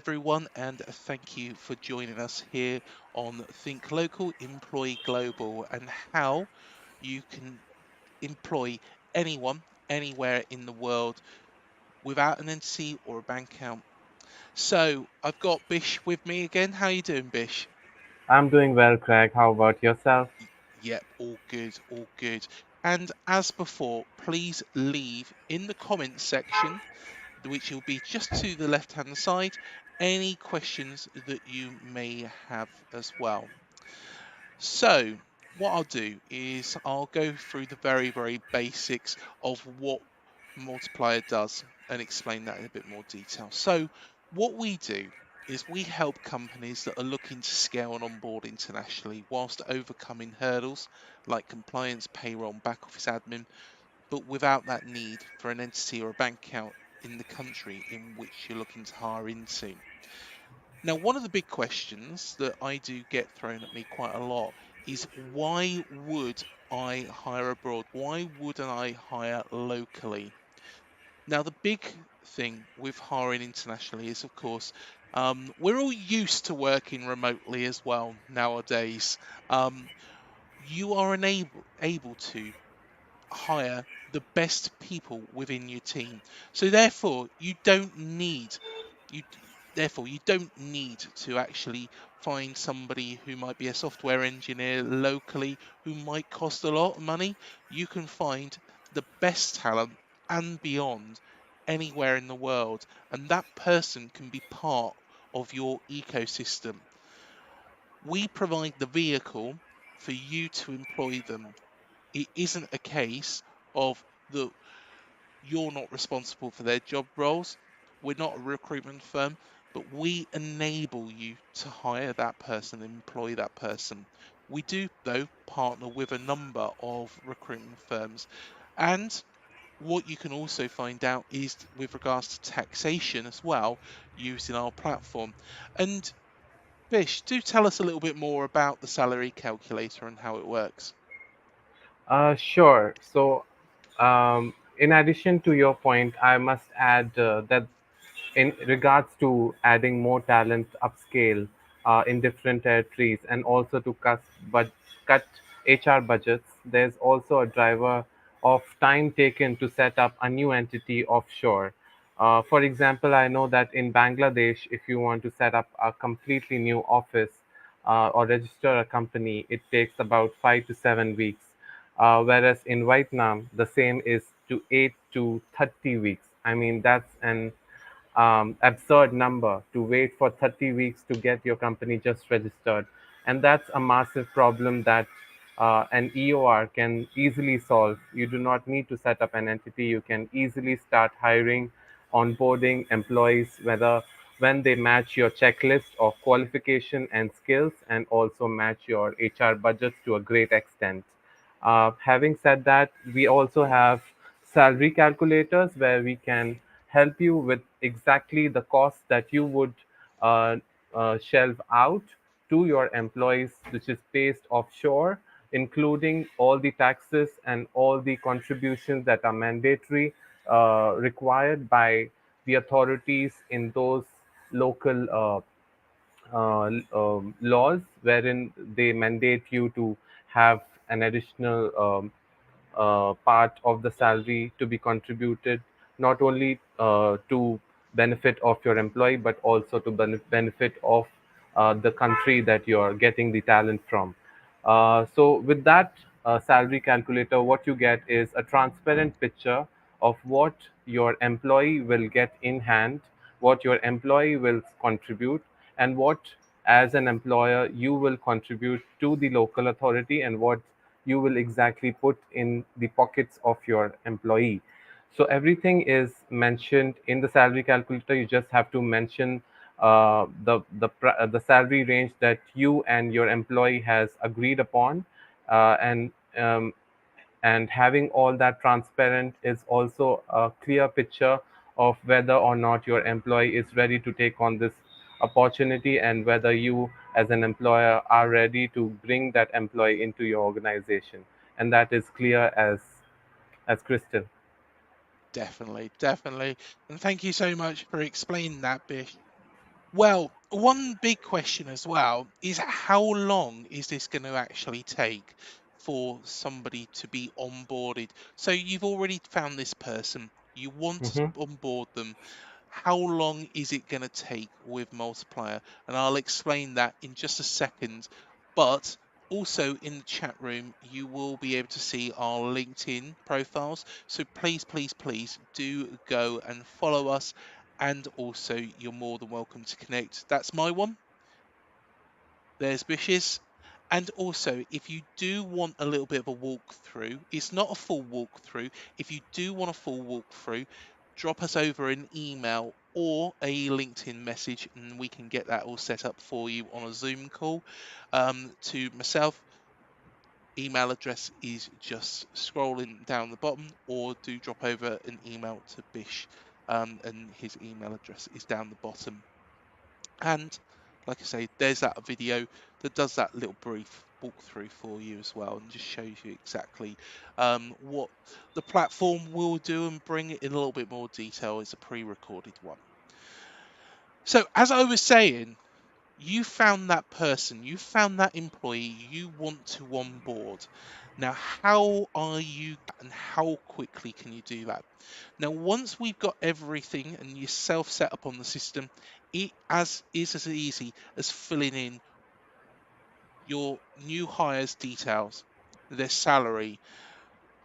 everyone, and thank you for joining us here on Think Local, Employ Global, and how you can employ anyone, anywhere in the world without an entity or a bank account. So I've got Bish with me again. How you doing, Bish? I'm doing well, Craig. How about yourself? Yep, all good, all good. And as before, please leave in the comments section, which will be just to the left hand side, any questions that you may have as well. So, what I'll do is I'll go through the very basics of what Multiplier does and explain that in a bit more detail. So, what we do is we help companies that are looking to scale and onboard internationally whilst overcoming hurdles like compliance, payroll, and back office admin, but without that need for an entity or a bank account in the country in which you're looking to hire into. Now, one of the big questions that I do get thrown at me quite a lot is why would I hire abroad? Why wouldn't I hire locally? Now, the big thing with hiring internationally is, of course, we're all used to working remotely as well nowadays. Um, you are able to hire the best people within your team. So therefore, you you don't need to actually find somebody who might be a software engineer locally who might cost a lot of money. You can find the best talent and beyond anywhere in the world, and that person can be part of your ecosystem. We provide the vehicle for you to employ them. It isn't a case of the you're not responsible for their job roles. We're not a recruitment firm, but we enable you to hire that person, employ that person. We do, though, partner with a number of recruitment firms. And what you can also find out is with regards to taxation as well, using our platform. And Bish, do tell us a little bit more about the salary calculator and how it works. Sure. In addition to your point, I must add that in regards to adding more talent upscale in different territories and also to cut HR budgets, there's also a driver of time taken to set up a new entity offshore. For example, I know that in Bangladesh, if you want to set up a completely new office or register a company, it takes about 5 to 7 weeks. Whereas in Vietnam, the same is to 8 to 30 weeks. I mean, that's an absurd number to wait for 30 weeks to get your company just registered. And that's a massive problem that an EOR can easily solve. You do not need to set up an entity. You can easily start hiring, onboarding employees, whether when they match your checklist of qualification and skills and also match your HR budgets to a great extent. Having said that, we also have salary calculators where we can help you with exactly the cost that you would uh, shelve out to your employees, which is based offshore, including all the taxes and all the contributions that are mandatory required by the authorities in those local laws wherein they mandate you to have an additional part of the salary to be contributed not only to benefit of your employee but also to benefit of the country that you're getting the talent from. So with that salary calculator, what you get is a transparent picture of what your employee will get in hand, what your employee will contribute, and what, as an employer, you will contribute to the local authority and what you will exactly put in the pockets of your employee. So everything is mentioned in the salary calculator. You just have to mention the salary range that you and your employee has agreed upon, and and having all that transparent is also a clear picture of whether or not your employee is ready to take on this opportunity and whether you as an employer are ready to bring that employee into your organization, and that is clear as crystal. Definitely. And thank you so much for explaining that, Bish. Well, one big question as well is how long is this going to actually take for somebody to be onboarded? So you've already found this person, you want to Hmm. onboard them. How long is it going to take with Multiplier? And I'll explain that in just a second. But also in the chat room, you will be able to see our LinkedIn profiles. So please, please, please do go and follow us. And also, you're more than welcome to connect. That's my one. There's Bish's. And also, if you do want a little bit of a walkthrough, it's not a full walkthrough. If you do want a full walkthrough, drop us over an email or a LinkedIn message, and we can get that all set up for you on a Zoom call. To myself, email address is just scrolling down the bottom, or do drop over an email to Bish, and his email address is down the bottom. And like I say, there's that video that does that little brief walkthrough for you as well, and just shows you exactly what the platform will do and bring it in a little bit more detail as a pre-recorded one. So as I was saying, you found that person, you found that employee you want to onboard. Now, how are you and how quickly can you do that? Now, once we've got everything and you're self set up on the system, it is as easy as filling in your new hires details, their salary,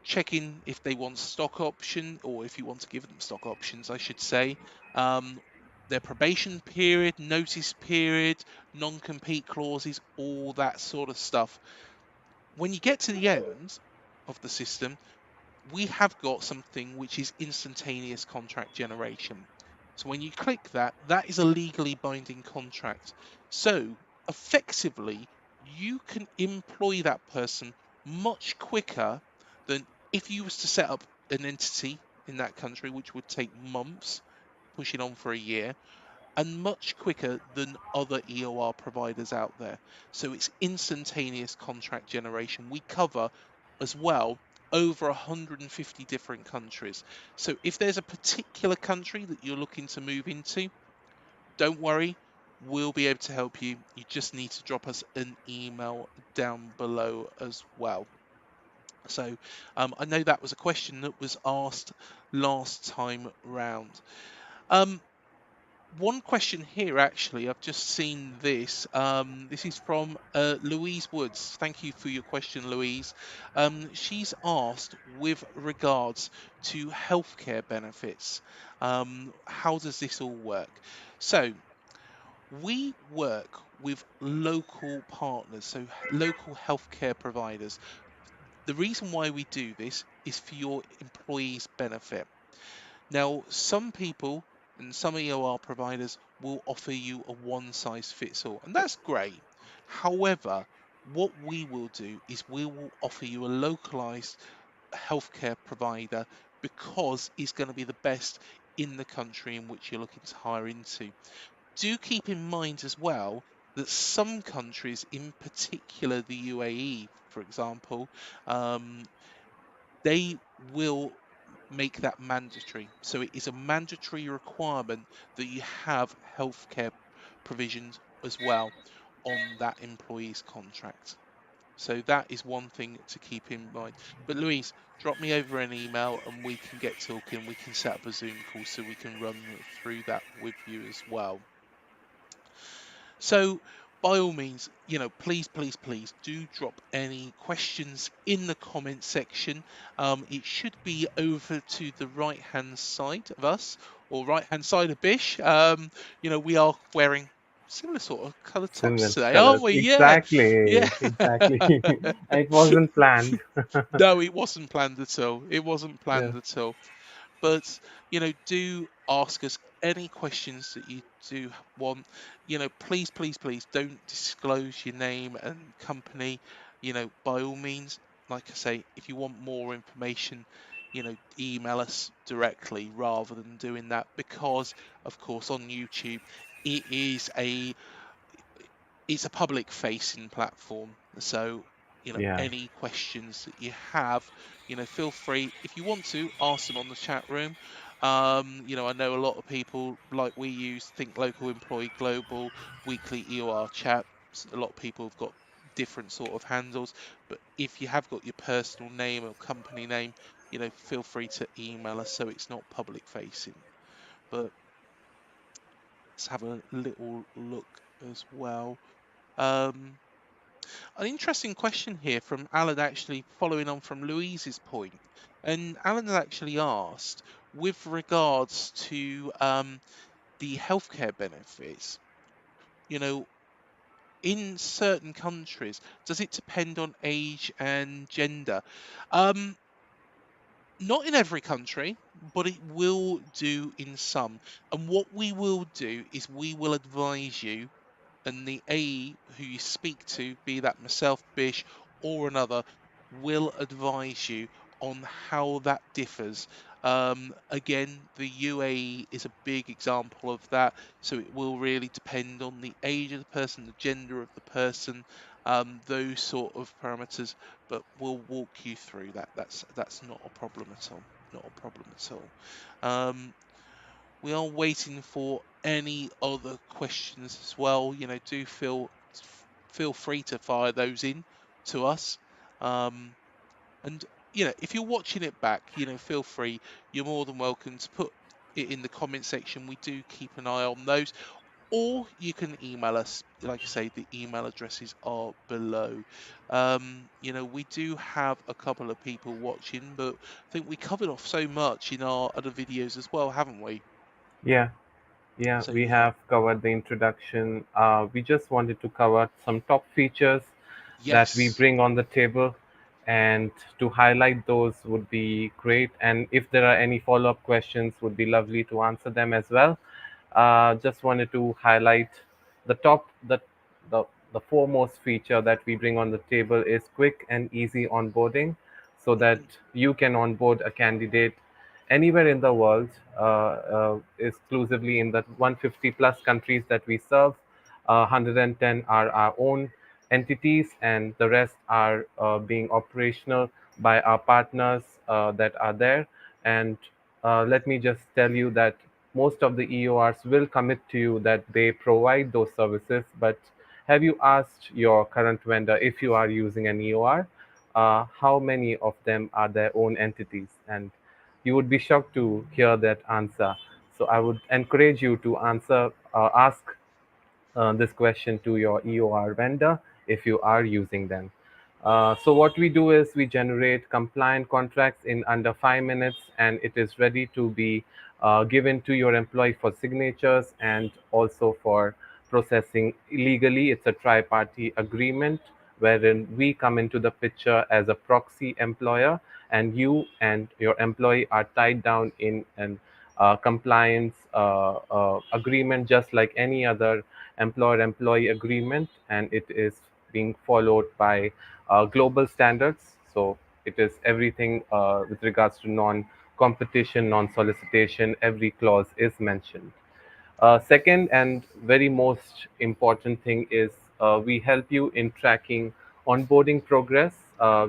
checking if they want stock option, or if you want to give them stock options, I should say, um, their probation period, notice period, non-compete clauses, all that sort of stuff. When you get to the end of the system, we have got something which is instantaneous contract generation. So when you click that, that is a legally binding contract. So effectively, you can employ that person much quicker than if you was to set up an entity in that country, which would take months, pushing on for a year, and much quicker than other EOR providers out there. So it's instantaneous contract generation. We cover as well over 150 different countries. So if there's a particular country that you're looking to move into, don't worry, we'll be able to help you. You just need to drop us an email down below as well. So I know that was a question that was asked last time round. Um, One question here, actually, I've just seen this. This is from Louise Woods. Thank you for your question, Louise. She's asked with regards to healthcare benefits, how does this all work? So, we work with local partners, so local healthcare providers. The reason why we do this is for your employees' benefit. Now, some people and some EOR providers will offer you a one size fits all, and that's great. However, what we will do is we will offer you a localized healthcare provider because it's going to be the best in the country in which you're looking to hire into. Do keep in mind as well that some countries, in particular the UAE, for example, they will make that mandatory. So it is a mandatory requirement that you have healthcare provisions as well on that employee's contract. So that is one thing to keep in mind. But Louise, drop me over an email and we can get talking. We can set up a Zoom call so we can run through that with you as well. So, by all means, please, please, please do drop any questions in the comment section. It should be over to the right hand side of us, or right hand side of Bish. We are wearing similar sort of colour tops Similar today, aren't colors. we? Yeah, yeah. Exactly. Exactly. It wasn't planned. No, it wasn't planned at all. It wasn't Yeah. planned at all. But do ask us any questions that you do want. Please, please, please don't disclose your name and company. By all means, like I say, if you want more information, email us directly rather than doing that, because of course on YouTube it is it's a public facing platform. So Yeah. any questions that you have, feel free, if you want to, ask them on the chat room. I know a lot of people like we use Think Local Employee Global weekly EOR chats. A lot of people have got different sort of handles, but if you have got your personal name or company name, feel free to email us so it's not public facing. But let's have a little look as well. Um, an interesting question here from Alan, actually following on from Louise's point. And Alan has actually asked, with regards to the healthcare benefits, you know, in certain countries, does it depend on age and gender? Um, Not in every country, but it will do in some. And what we will do is we will advise you, and the AE who you speak to, be that myself, Bish, or another, will advise you on how that differs. Again, the UAE is a big example of that, so it will really depend on the age of the person, the gender of the person, those sort of parameters. But we'll walk you through that. That's not a problem at all. Not a problem at all. Um, we are waiting for any other questions as well. Do feel free to fire those in to us. And if you're watching it back, feel free. You're more than welcome to put it in the comment section. We do keep an eye on those. Or you can email us. Like I say, the email addresses are below. We do have a couple of people watching, but I think we covered off so much in our other videos as well, haven't we? Yeah. Yeah, So we yeah. have covered the introduction. We just wanted to cover some top features that we Yes. bring on the table, and to highlight those would be great. And if there are any follow-up questions, would be lovely to answer them as well. Just wanted to highlight the top, the, the foremost feature that we bring on the table is quick and easy onboarding, so that Mhm. you can onboard a candidate anywhere in the world, exclusively in the 150 plus countries that we serve. 110 are our own entities, and the rest are being operational by our partners that are there. And let me just tell you that most of the EORs will commit to you that they provide those services. But have you asked your current vendor, if you are using an EOR, how many of them are their own entities? And you would be shocked to hear that answer. So I would encourage you to ask this question to your EOR vendor if you are using them. So what we do is we generate compliant contracts in under 5 minutes, and it is ready to be given to your employee for signatures and also for processing legally. It's a tri-party agreement wherein we come into the picture as a proxy employer, and you and your employee are tied down in an compliance agreement, just like any other employer-employee agreement, and it is being followed by global standards. So it is everything with regards to non-competition, non-solicitation. Every clause is mentioned. Second and very most important thing is we help you in tracking onboarding progress.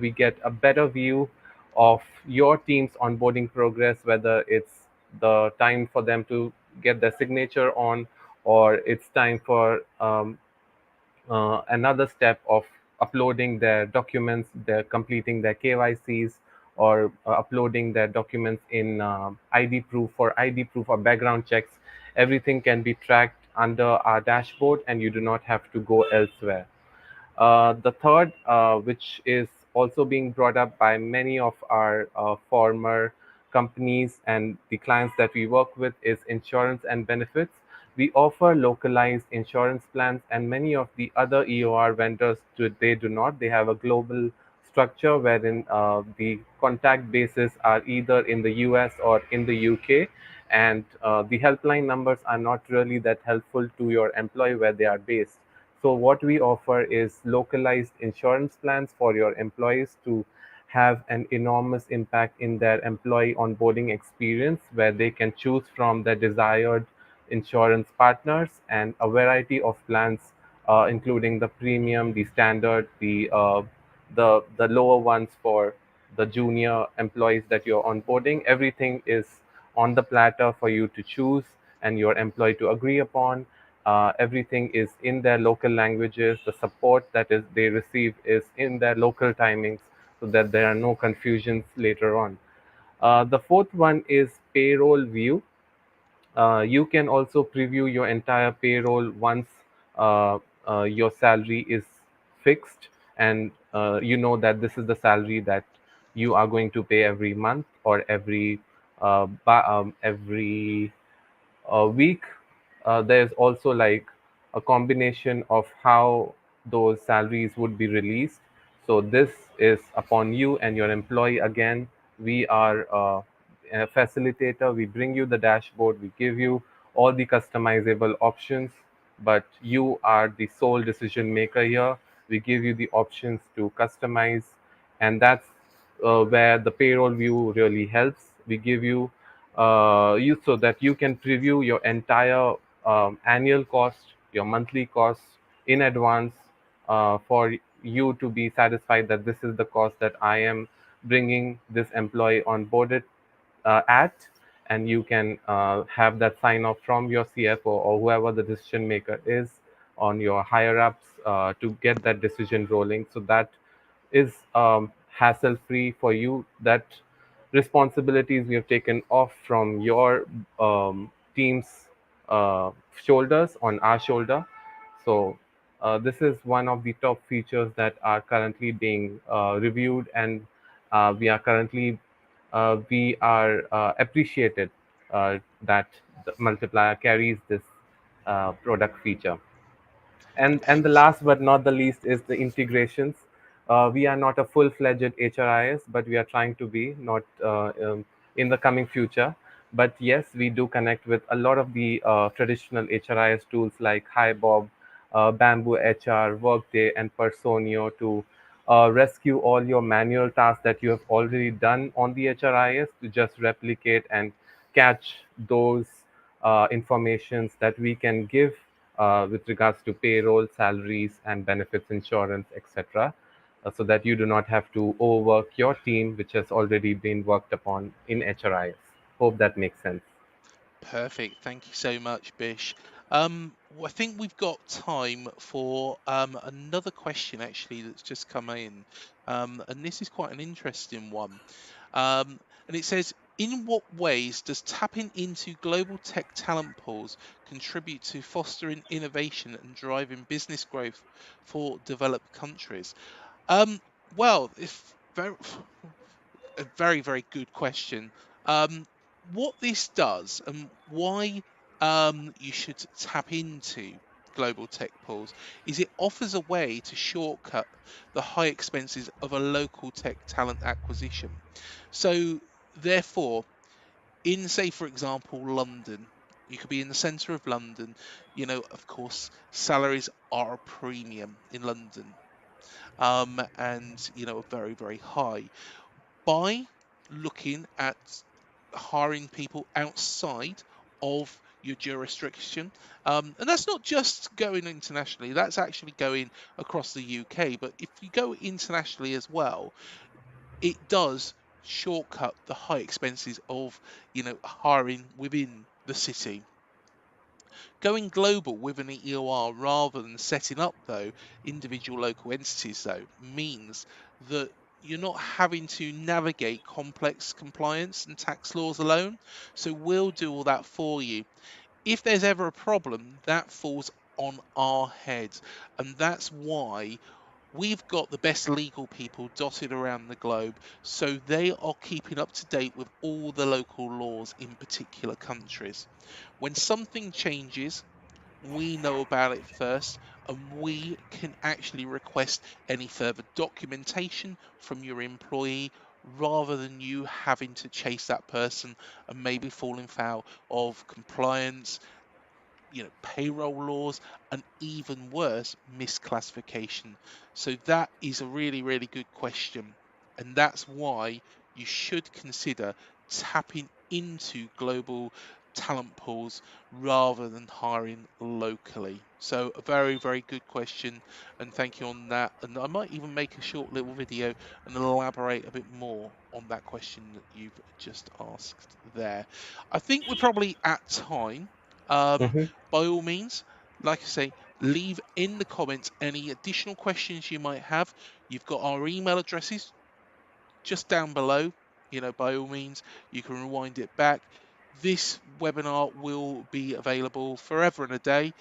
We get a better view of your team's onboarding progress, whether it's the time for them to get their signature on, or it's time for another step of uploading their documents, they're completing their KYCs, or uploading their documents in ID proof or background checks. Everything can be tracked under our dashboard, and you do not have to go elsewhere. The third, which is also being brought up by many of our former companies and the clients that we work with, is insurance and benefits. We offer localized insurance plans, and many of the other EOR vendors they do not. They have a global structure wherein the contact bases are either in the US or in the UK, and the helpline numbers are not really that helpful to your employee where they are based. So what we offer is localized insurance plans for your employees to have an enormous impact in their employee onboarding experience, where they can choose from their desired insurance partners and a variety of plans, including the premium, the standard, the lower ones for the junior employees that you're onboarding. Everything is on the platter for you to choose and your employee to agree upon. Everything is in their local languages. The support that is they receive is in their local timings, so that there are no confusions later on. The fourth one is payroll view. You can also preview your entire payroll once uh, your salary is fixed, and you know that this is the salary that you are going to pay every month or every week. There's also like a combination of how those salaries would be released. So this is upon you and your employee. Again, we are a facilitator. We bring you the dashboard. We give you all the customizable options, but you are the sole decision maker here. We give you the options to customize, and that's where the payroll view really helps. We give you you so that you can preview your entire annual cost, your monthly costs in advance, for you to be satisfied that this is the cost that I am bringing this employee on boarded at, and you can have that sign off from your CFO or whoever the decision maker is on your higher ups to get that decision rolling. So that is hassle free for you. That responsibilities we have taken off from your team's uh, shoulders on our shoulder. So this is one of the top features that are currently being reviewed, and we are appreciated that the multiplier carries this product feature. And the Excellent. last but not the least is the integrations. We are not a full-fledged HRIS, but we are trying to be, not in the coming future. But yes, we do connect with a lot of the traditional HRIS tools like HiBob, Bamboo HR, Workday, and Personio to rescue all your manual tasks that you have already done on the HRIS, to just replicate and catch those informations that we can give with regards to payroll, salaries, and benefits, insurance, etc., so that you do not have to overwork your team, which has already been worked upon in HRIS. Hope that makes sense. Perfect. Thank you so much, Bish. I think we've got time for another question actually that's just come in. And this is quite an interesting one. And it says, in what ways does tapping into global tech talent pools contribute to fostering innovation and driving business growth for developed countries? Um, well, it's very, a very, very good question. What this does and why you should tap into global tech pools is it offers a way to shortcut the high expenses of a local tech talent acquisition. So, therefore, in, say, for example, London, you could be in the centre of London. Of course, salaries are a premium in London, and are very, very high. By looking at hiring people outside of your jurisdiction. And that's not just going internationally, that's actually going across the UK. But if you go internationally as well, it does shortcut the high expenses of, hiring within the city. Going global with an EOR rather than setting up, though, individual local entities, though, means that you're not having to navigate complex compliance and tax laws alone. So we'll do all that for you. If there's ever a problem, that falls on our heads. And that's why we've got the best legal people dotted around the globe, so they are keeping up to date with all the local laws in particular countries. When something changes, we know about it first, and we can actually request any further documentation from your employee rather than you having to chase that person and maybe falling foul of compliance, payroll laws, and even worse, misclassification. So that is a really, really good question. And that's why you should consider tapping into global talent pools rather than hiring locally? So a very, very good question, and thank you on that. And I might even make a short little video and elaborate a bit more on that question that you've just asked there. I think we're probably at time. Mm-hmm. By all means, like I say, leave in the comments any additional questions you might have. You've got our email addresses just down below. By all means, you can rewind it back. This webinar will be available forever and a day.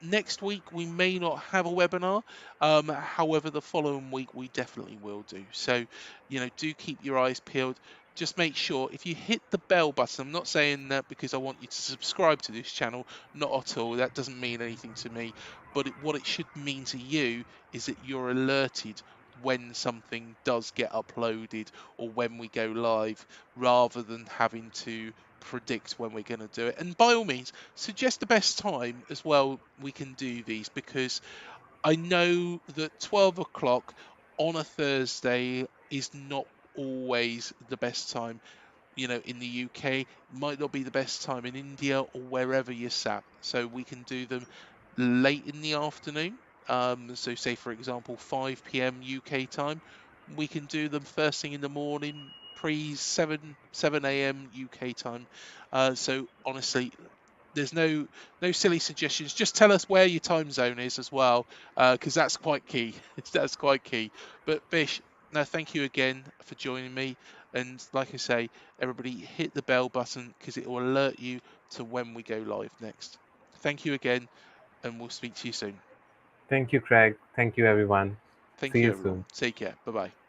Next week, we may not have a webinar. However, the following week, we definitely will do. So, do keep your eyes peeled. Just make sure if you hit the bell button, I'm not saying that because I want you to subscribe to this channel, not at all. That doesn't mean anything to me. But what it should mean to you is that you're alerted when something does get uploaded or when we go live, rather than having to predict when we're going to do it. And by all means, suggest the best time as well we can do these, because I know that 12 o'clock on a Thursday is not always the best time. In the UK, might not be the best time in India or wherever you're sat. So we can do them late in the afternoon. So say for example 5 p.m. UK time. We can do them first thing in the morning, pre 7 a.m. UK time. So honestly, there's no silly suggestions. Just tell us where your time zone is as well, because that's quite key. That's quite key. But Bish, no, thank you again for joining me. And like I say, everybody hit the bell button because it will alert you to when we go live next. Thank you again, and we'll speak to you soon. Thank you, Craig. Thank you, everyone. See Thank you, you everyone. soon. Take care. Bye bye.